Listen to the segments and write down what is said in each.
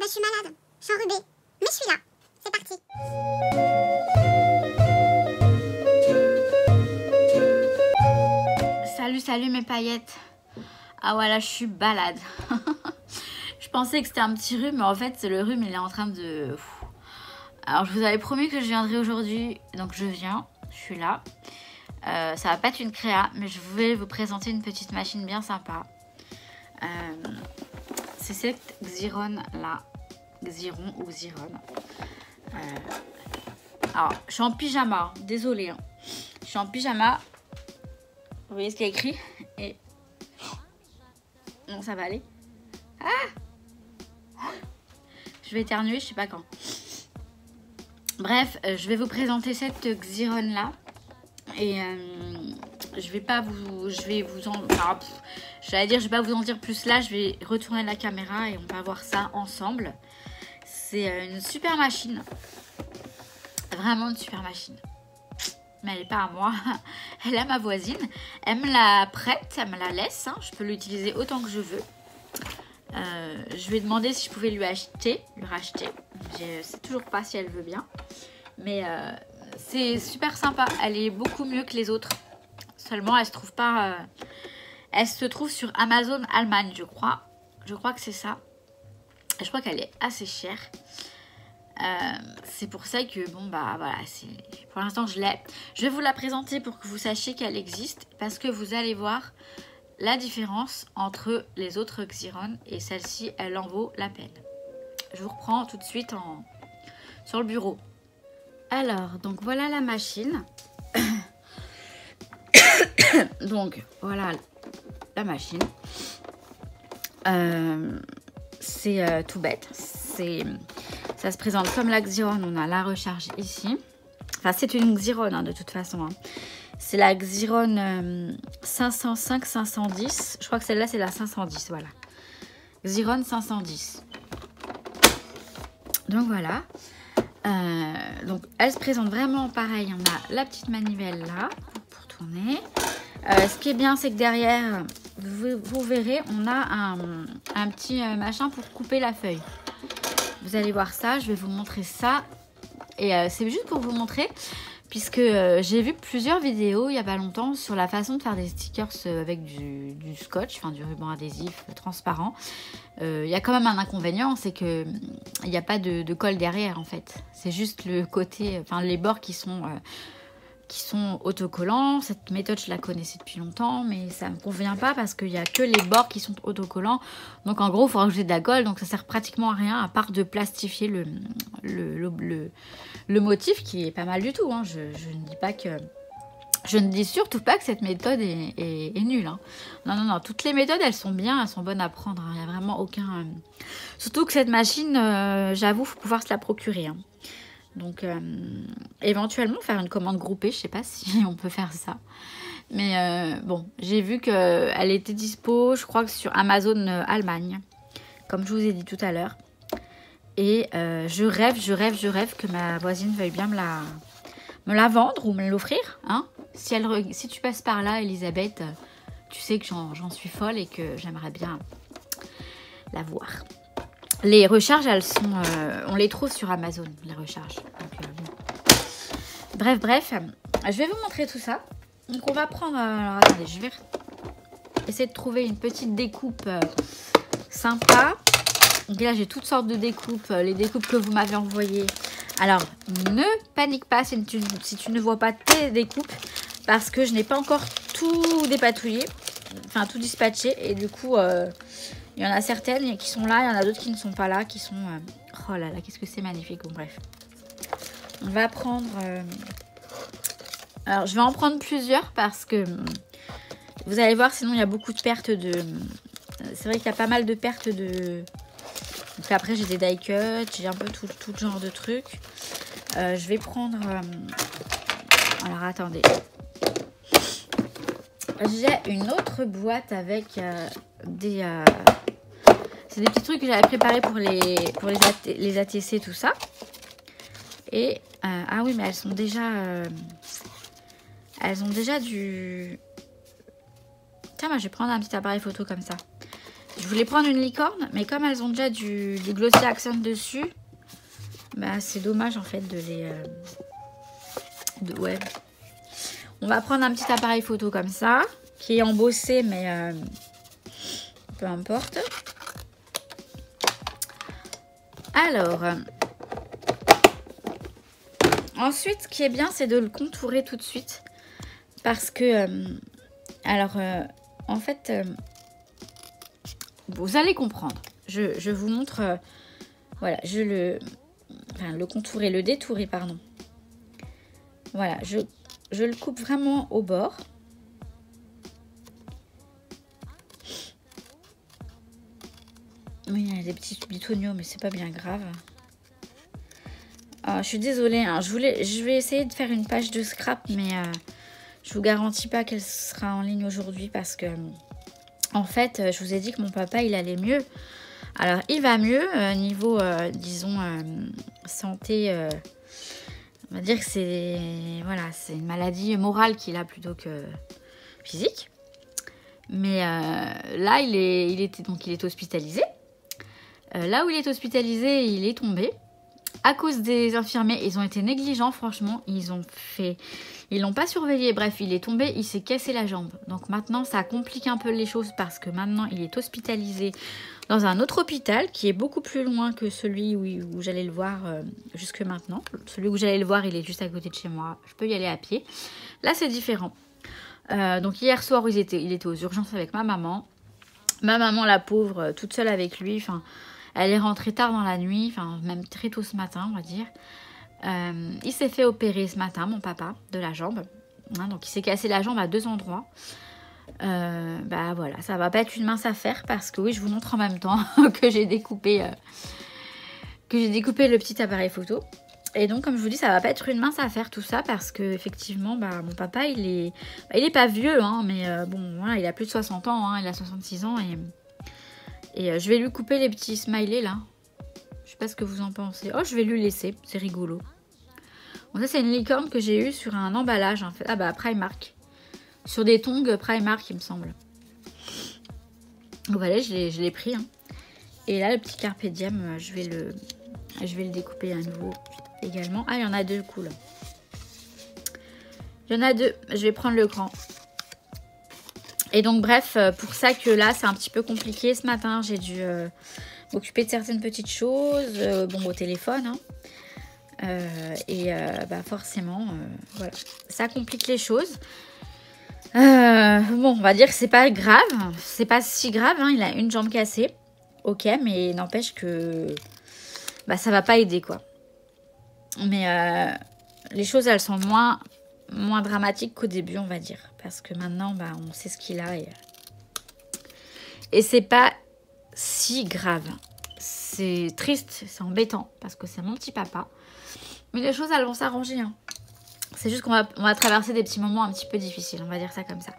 je suis malade, je suis enrhumée, mais je suis là. C'est parti. Salut mes paillettes. Ah voilà, je suis balade. Je pensais que c'était un petit rhume, mais en fait le rhume il est en train de... Alors je vous avais promis que je viendrais aujourd'hui, donc je viens, je suis là. Ça va pas être une créa, mais je vais vous présenter une petite machine bien sympa. C'est cette Xiron là, Xiron ou Xiron. Alors je suis en pyjama, désolée. Hein. Je suis en pyjama. Vous voyez ce qu'il y a écrit et... Non, ça va aller. Ah, je vais éternuer, je sais pas quand. Bref, je vais vous présenter cette Xiron là. Et je vais pas vous... Enfin, j'allais dire, je vais pas vous en dire plus là. Je vais retourner la caméra et on va voir ça ensemble. C'est une super machine. Vraiment une super machine. Mais elle n'est pas à moi, elle est à ma voisine. Elle me la prête, elle me la laisse. Hein. Je peux l'utiliser autant que je veux. Je lui ai demandé si je pouvais lui racheter. Je sais toujours pas si elle veut bien. Mais c'est super sympa. Elle est beaucoup mieux que les autres. Seulement, elle se trouve pas... elle se trouve sur Amazon Allemagne, je crois. Je crois que c'est ça. Et je crois qu'elle est assez chère. C'est pour ça que bon bah voilà, pour l'instant je l'ai. Je vais vous la présenter pour que vous sachiez qu'elle existe, parce que vous allez voir la différence entre les autres Xiron et celle-ci, elle en vaut la peine. Je vous reprends tout de suite sur le bureau. Alors donc voilà la machine. Donc voilà la machine. C'est tout bête. Ça se présente comme la Xiron, on a la recharge ici. Enfin, c'est une Xiron hein, de toute façon. Hein. C'est la Xiron 505-510. Je crois que celle-là, c'est la 510, voilà. Xiron 510. Donc voilà. Donc elle se présente vraiment pareil. On a la petite manivelle là pour tourner. Ce qui est bien, c'est que derrière, vous verrez, on a un petit machin pour couper la feuille. Vous allez voir ça, je vais vous montrer ça. Et c'est juste pour vous montrer, puisque j'ai vu plusieurs vidéos il n'y a pas longtemps sur la façon de faire des stickers avec du scotch, enfin du ruban adhésif transparent. Il y a quand même un inconvénient, c'est qu'il n'y a pas de colle derrière en fait. C'est juste le côté, enfin les bords qui sont autocollants. Cette méthode je la connaissais depuis longtemps, mais ça me convient pas parce qu'il n'y a que les bords qui sont autocollants. Donc en gros il faut rajouter de la colle, donc ça sert pratiquement à rien à part de plastifier le motif, qui est pas mal du tout. Hein. Je ne dis surtout pas que cette méthode est nulle. Hein. Non, toutes les méthodes elles sont bien, elles sont bonnes à prendre. Il n'y a vraiment aucun... Surtout que cette machine, j'avoue, faut pouvoir se la procurer. Hein. Donc, éventuellement, faire une commande groupée. Je sais pas si on peut faire ça. Mais bon, j'ai vu qu'elle était dispo, je crois que sur Amazon Allemagne. Comme je vous ai dit tout à l'heure. Et je rêve que ma voisine veuille bien me la vendre ou me l'offrir. Hein. Si tu passes par là, Elisabeth, tu sais que j'en suis folle et que j'aimerais bien la voir. Les recharges, elles sont... on les trouve sur Amazon, les recharges. Donc, bon. Bref, je vais vous montrer tout ça. Donc, on va prendre... alors, attendez, je vais essayer de trouver une petite découpe sympa. Donc là, j'ai toutes sortes de découpes. Les découpes que vous m'avez envoyées. Alors, ne panique pas si tu ne vois pas tes découpes. Parce que je n'ai pas encore tout dépatouillé. Enfin, tout dispatché. Et du coup... il y en a certaines qui sont là, il y en a d'autres qui ne sont pas là, qui sont... Oh là là, qu'est-ce que c'est magnifique. Bon, bref. On va prendre... Alors, je vais en prendre plusieurs parce que... Vous allez voir, sinon il y a beaucoup de pertes de... C'est vrai qu'il y a pas mal de pertes de... Donc après, j'ai des die cuts, j'ai un peu tout genre de trucs. Je vais prendre... Alors, attendez. J'ai une autre boîte avec des... C'est des petits trucs que j'avais préparés pour les ATC, tout ça. Et... ah oui, mais elles sont déjà... elles ont déjà du... Tiens, moi, je vais prendre un petit appareil photo comme ça. Je voulais prendre une licorne, mais comme elles ont déjà du Glossy Accent dessus, bah c'est dommage en fait de les... ouais. On va prendre un petit appareil photo comme ça, qui est embossé, mais peu importe. Alors, ensuite, ce qui est bien, c'est de le contourer tout de suite. Parce que, en fait, vous allez comprendre. Je vous montre, voilà, le contourer, le détourer, pardon. Voilà, je le coupe vraiment au bord. Oui, il y a des petits bitoniaux, mais c'est pas bien grave. Je suis désolée, hein, je vais essayer de faire une page de scrap, mais je vous garantis pas qu'elle sera en ligne aujourd'hui parce que, en fait, je vous ai dit que mon papa, il allait mieux. Alors, il va mieux niveau, disons, santé. On va dire que c'est une maladie morale qu'il a plutôt que physique. Mais là, il est hospitalisé. Là où il est hospitalisé, il est tombé. À cause des infirmiers, ils ont été négligents, franchement. Ils l'ont pas surveillé. Bref, il est tombé, il s'est cassé la jambe. Donc maintenant, ça complique un peu les choses parce que maintenant, il est hospitalisé dans un autre hôpital qui est beaucoup plus loin que celui où j'allais le voir jusque maintenant. Celui où j'allais le voir, il est juste à côté de chez moi. Je peux y aller à pied. Là, c'est différent. Donc hier soir, il était aux urgences avec ma maman. Ma maman, la pauvre, toute seule avec lui. Enfin, elle est rentrée tard dans la nuit, enfin même très tôt ce matin, on va dire. Il s'est fait opérer ce matin, mon papa, de la jambe. Hein, donc il s'est cassé la jambe à 2 endroits. Bah voilà, ça va pas être une mince affaire parce que oui, je vous montre en même temps que j'ai découpé le petit appareil photo. Et donc, comme je vous dis, ça va pas être une mince affaire tout ça parce que effectivement, bah, mon papa, il est pas vieux, hein, mais bon, voilà, il a plus de 60 ans, hein, il a 66 ans et je vais lui couper les petits smileys là. Je sais pas ce que vous en pensez. Oh, je vais lui laisser, c'est rigolo. Bon, ça c'est une licorne que j'ai eue sur un emballage en fait. Ah bah Primark. Sur des tongs Primark, il me semble. Donc voilà, je l'ai pris. Hein. Et là, le petit Carpe Diem, je vais le découper à nouveau également. Ah, il y en a deux, cool. Il y en a deux. Je vais prendre le grand. Et donc, bref, pour ça que là, c'est un petit peu compliqué. Ce matin, j'ai dû m'occuper de certaines petites choses. Bon, au téléphone. Hein. Bah forcément, voilà. Ça complique les choses. Bon, on va dire que c'est pas grave. C'est pas si grave. Hein. Il a une jambe cassée. Ok, mais n'empêche que bah, ça va pas aider, quoi. Mais les choses, elles sont moins dramatiques qu'au début, on va dire. Parce que maintenant, bah, on sait ce qu'il a. Et c'est pas si grave. C'est triste, c'est embêtant. Parce que c'est mon petit papa. Mais les choses, elles vont s'arranger. Hein. C'est juste qu'on va traverser des petits moments un petit peu difficiles. On va dire ça comme ça.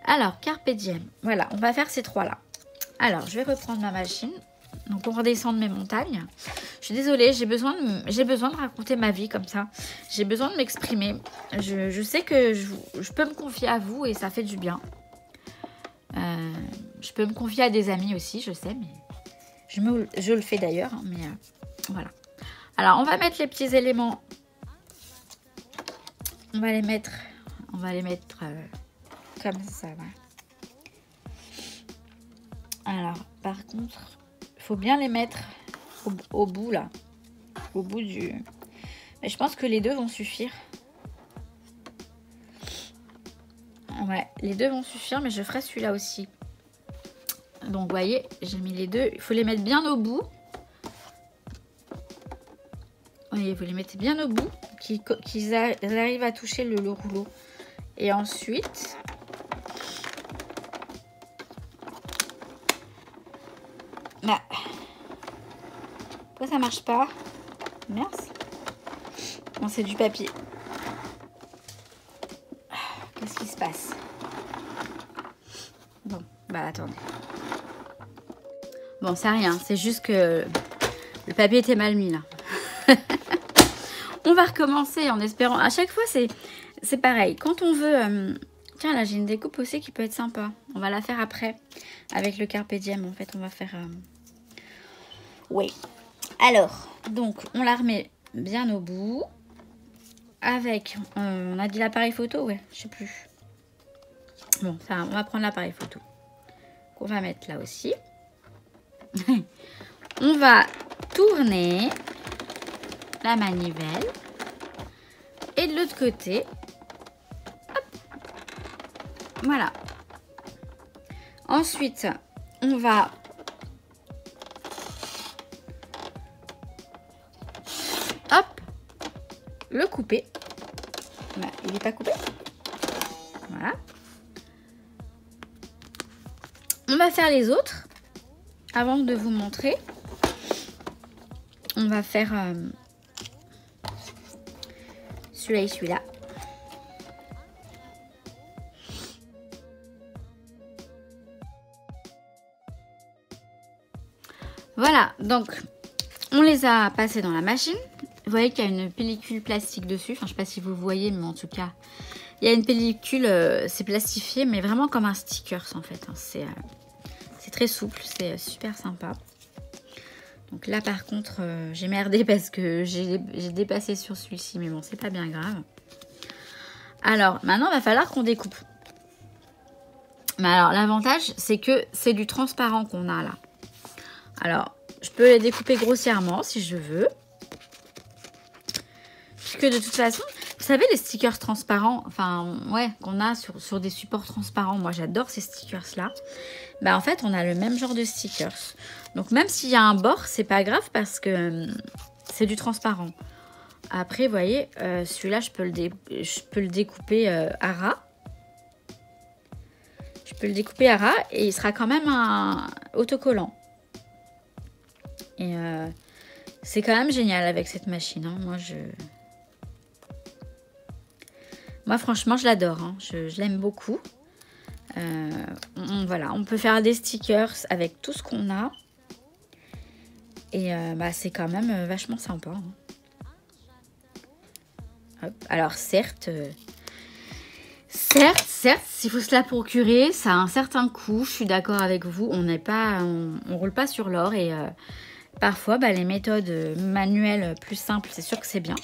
Alors, Carpe Diem. Voilà, on va faire ces trois-là. Alors, je vais reprendre ma machine. Donc, on redescend de mes montagnes. Je suis désolée, j'ai besoin de raconter ma vie comme ça. J'ai besoin de m'exprimer. Je sais que je peux me confier à vous et ça fait du bien. Je peux me confier à des amis aussi, je sais, mais je le fais d'ailleurs. Mais voilà. Alors, on va mettre les petits éléments. On va les mettre comme ça. Voilà. Alors, par contre, il faut bien les mettre au bout, là. Au bout du... Mais je pense que les deux vont suffire. Ouais, les deux vont suffire, mais je ferai celui-là aussi. Donc, vous voyez, j'ai mis les deux. Il faut les mettre bien au bout. Vous voyez, vous les mettez bien au bout, qu'ils arrivent à toucher le rouleau. Et ensuite... Bah, pourquoi ça marche pas? Merci. Non, c'est du papier. Qu'est-ce qui se passe? Bon, bah attendez. Bon, c'est rien. C'est juste que le papier était mal mis là. On va recommencer en espérant. À chaque fois, c'est pareil. Quand on veut Tiens, là, j'ai une découpe aussi qui peut être sympa. On va la faire après. Avec le Carpe Diem, en fait, on va faire... Oui. Alors, donc, on la remet bien au bout. Avec... on a dit l'appareil photo? Ouais, je sais plus. Bon, ça, on va prendre l'appareil photo. Qu'on va mettre là aussi. On va tourner la manivelle. Et de l'autre côté... Voilà. Ensuite, on va le couper. Bah, il n'est pas coupé. Voilà. On va faire les autres. Avant de vous montrer, on va faire celui-là et celui-là. Voilà, donc on les a passés dans la machine. Vous voyez qu'il y a une pellicule plastique dessus. Enfin, je ne sais pas si vous voyez, mais en tout cas, il y a une pellicule, c'est plastifié, mais vraiment comme un sticker en fait. Hein. C'est très souple, c'est super sympa. Donc là, par contre, j'ai merdé parce que j'ai dépassé sur celui-ci, mais bon, c'est pas bien grave. Alors, maintenant, il va falloir qu'on découpe. Mais alors, l'avantage, c'est que c'est du transparent qu'on a là. Alors, je peux les découper grossièrement si je veux. Puisque de toute façon, vous savez, les stickers transparents, enfin, ouais, qu'on a sur des supports transparents. Moi, j'adore ces stickers-là. Bah, en fait, on a le même genre de stickers. Donc, même s'il y a un bord, c'est pas grave parce que c'est du transparent. Après, vous voyez, celui-là, je peux le découper à ras. Je peux le découper à ras et il sera quand même un autocollant. Et c'est quand même génial avec cette machine. Hein. Moi, franchement, je l'adore. Hein. Je l'aime beaucoup. Voilà, on peut faire des stickers avec tout ce qu'on a. Et bah, c'est quand même vachement sympa. Hein. Hop. Alors, certes, s'il faut se la procurer, ça a un certain coût. Je suis d'accord avec vous. On roule pas sur l'or et... parfois, bah, les méthodes manuelles plus simples, c'est sûr que c'est bien.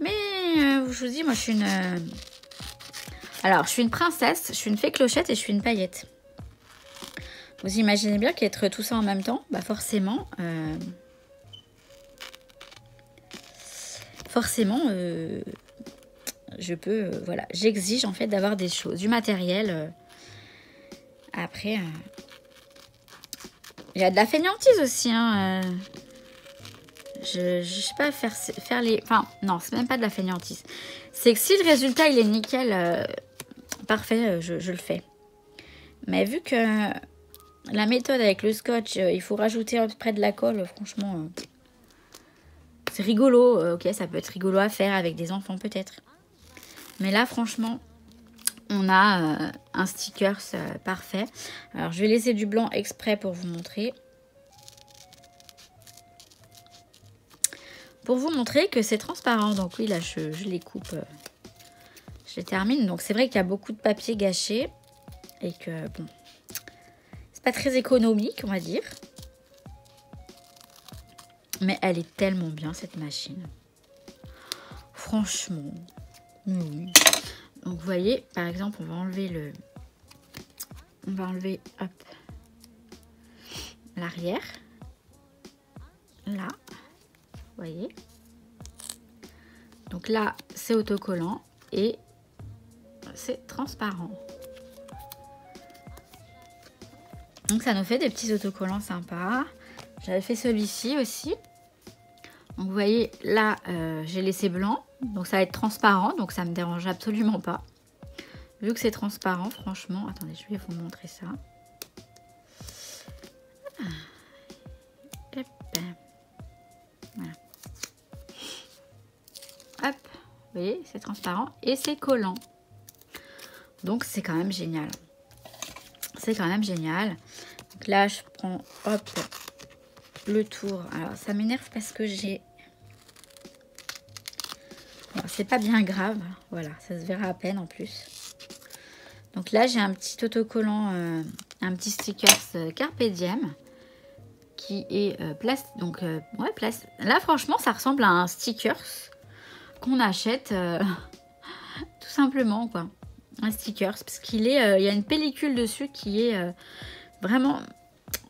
Mais je vous dis, moi, je suis une... Alors, je suis une princesse, je suis une fée clochette et je suis une paillette. Vous imaginez bien qu'être tout ça en même temps, bah forcément... je peux... voilà, j'exige en fait d'avoir des choses, du matériel. Après... il y a de la fainéantise aussi, hein. Je sais pas faire les... Enfin, non, c'est même pas de la fainéantise. C'est que si le résultat, il est nickel, parfait, je le fais. Mais vu que la méthode avec le scotch, il faut rajouter près de la colle, franchement, c'est rigolo. Ok, ça peut être rigolo à faire avec des enfants peut-être. Mais là, franchement... on a un sticker parfait. Alors, je vais laisser du blanc exprès pour vous montrer. Pour vous montrer que c'est transparent. Donc oui, là, je les coupe. Je les termine. Donc, c'est vrai qu'il y a beaucoup de papier gâché. Et que, bon, c'est pas très économique, on va dire. Mais elle est tellement bien, cette machine. Franchement. Oui. Donc, vous voyez, par exemple, on va enlever hop, l'arrière. Là, vous voyez. Donc là, c'est autocollant et c'est transparent. Donc, ça nous fait des petits autocollants sympas. J'avais fait celui-ci aussi. Donc, vous voyez, là, j'ai laissé blanc. Donc, ça va être transparent. Donc, ça ne me dérange absolument pas. Vu que c'est transparent, franchement... Attendez, je vais vous montrer ça. Hop. Voilà. Hop. Vous voyez, c'est transparent. Et c'est collant. Donc, c'est quand même génial. C'est quand même génial. Donc là, je prends, hop, le tour. Alors, ça m'énerve parce que j'ai... c'est pas bien grave. Voilà, ça se verra à peine en plus. Donc là, j'ai un petit autocollant, un petit stickers Carpe Diem qui est plastique. Donc, ouais, plastique. Là, franchement, ça ressemble à un stickers qu'on achète tout simplement, quoi. Un stickers, parce qu'il est, il y a une pellicule dessus qui est vraiment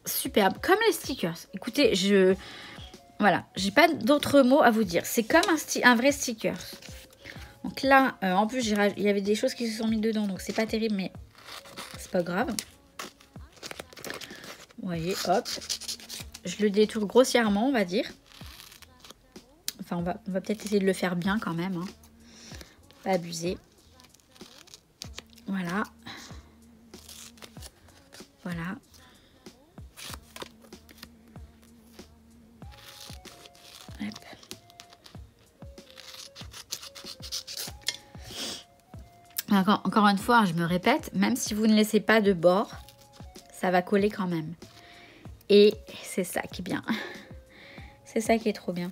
superbe, comme les stickers. Écoutez, voilà, j'ai pas d'autres mots à vous dire. C'est comme un vrai sticker. Donc là, en plus, il y avait des choses qui se sont mises dedans, donc c'est pas terrible, mais c'est pas grave. Vous voyez, hop. Je le détourne grossièrement, on va dire. Enfin, on va peut-être essayer de le faire bien quand même. Hein. Pas abuser. Voilà. Voilà. Hop. Encore une fois, je me répète, même si vous ne laissez pas de bord, ça va coller quand même. Et c'est ça qui est bien. C'est ça qui est trop bien.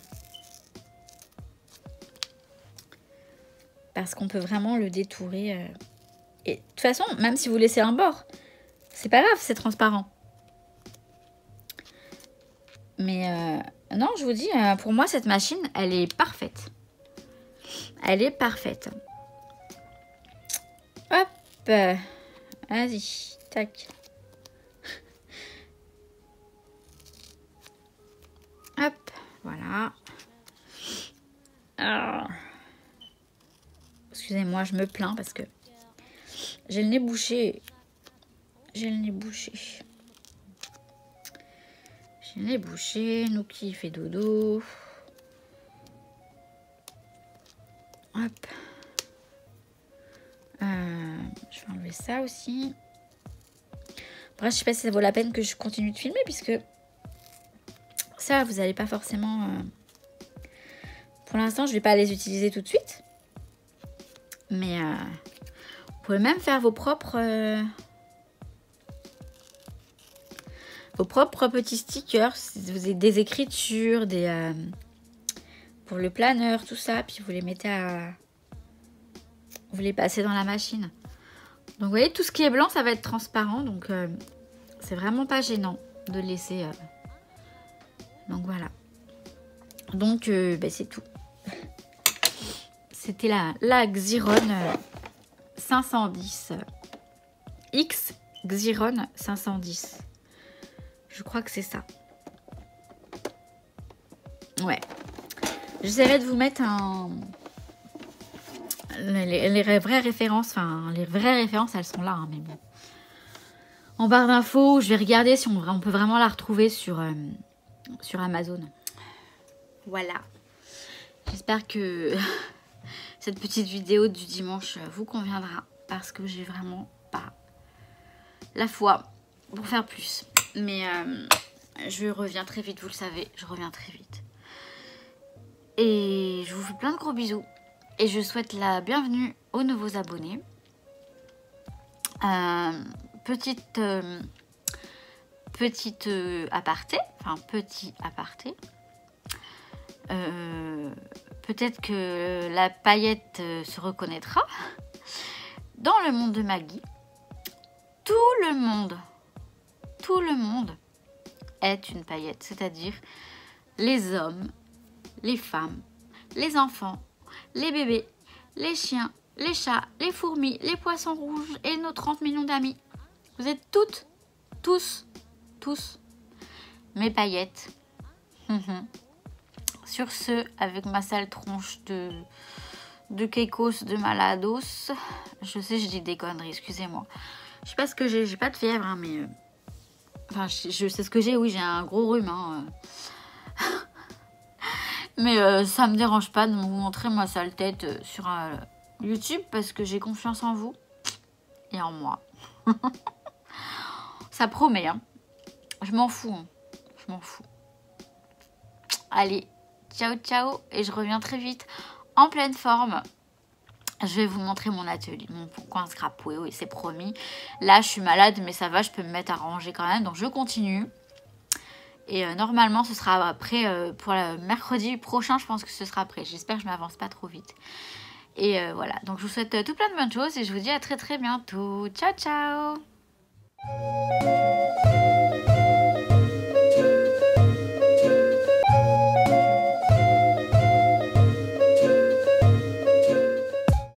Parce qu'on peut vraiment le détourer. Et de toute façon, même si vous laissez un bord, c'est pas grave, c'est transparent. Mais non, je vous dis, pour moi, cette machine, elle est parfaite. Elle est parfaite. Hop. Vas-y, tac. Hop, voilà. Alors, excusez-moi, je me plains parce que j'ai le nez bouché. J'ai le nez bouché. J'ai le nez bouché. Nouki fait dodo. Hop. Je vais enlever ça aussi. Bref, je sais pas si ça vaut la peine que je continue de filmer puisque ça, vous n'allez pas forcément... Pour l'instant, je ne vais pas les utiliser tout de suite. Mais vous pouvez même faire vos propres petits stickers. Vous avez des écritures, pour le planeur, tout ça. Puis vous les mettez vous les passez dans la machine. Donc vous voyez, tout ce qui est blanc, ça va être transparent. Donc c'est vraiment pas gênant de laisser... Donc voilà. Donc c'est tout. C'était la Xiron 510. X Xiron 510. Je crois que c'est ça. Ouais. J'essaierai de vous mettre les vraies références. Enfin, les vraies références, elles sont là. Hein, mais bon. En barre d'infos, je vais regarder si on peut vraiment la retrouver sur Amazon. Voilà. J'espère que cette petite vidéo du dimanche vous conviendra. Parce que j'ai vraiment pas la foi pour faire plus. Mais je reviens très vite, vous le savez. Je reviens très vite. Et je vous fais plein de gros bisous. Et je souhaite la bienvenue aux nouveaux abonnés. Petit aparté. Enfin, petit aparté. Peut-être que la paillette se reconnaîtra. Dans le monde de Maggie, tout le monde est une paillette. C'est-à-dire les hommes, les femmes, les enfants, les bébés, les chiens, les chats, les fourmis, les poissons rouges et nos 30 millions d'amis. Vous êtes toutes, tous, mes paillettes. Sur ce, avec ma sale tronche de Keikos de Malados, je sais, je dis des conneries, excusez-moi. Je sais pas ce que j'ai pas de fièvre, hein, mais... Enfin, je sais ce que j'ai, oui, j'ai un gros rhume, hein. Mais ça me dérange pas de vous montrer ma sale tête sur YouTube parce que j'ai confiance en vous et en moi. Ça promet, hein. Je m'en fous, hein. Je m'en fous. Allez, ciao, ciao. Et je reviens très vite en pleine forme. Je vais vous montrer mon atelier, mon coin scrap. Oui, c'est promis. Là, je suis malade, mais ça va, je peux me mettre à ranger quand même. Donc, je continue. Et normalement, ce sera prêt pour le mercredi prochain. Je pense que ce sera prêt. J'espère que je ne m'avance pas trop vite. Et voilà, donc je vous souhaite tout plein de bonnes choses et je vous dis à très très bientôt. Ciao ciao.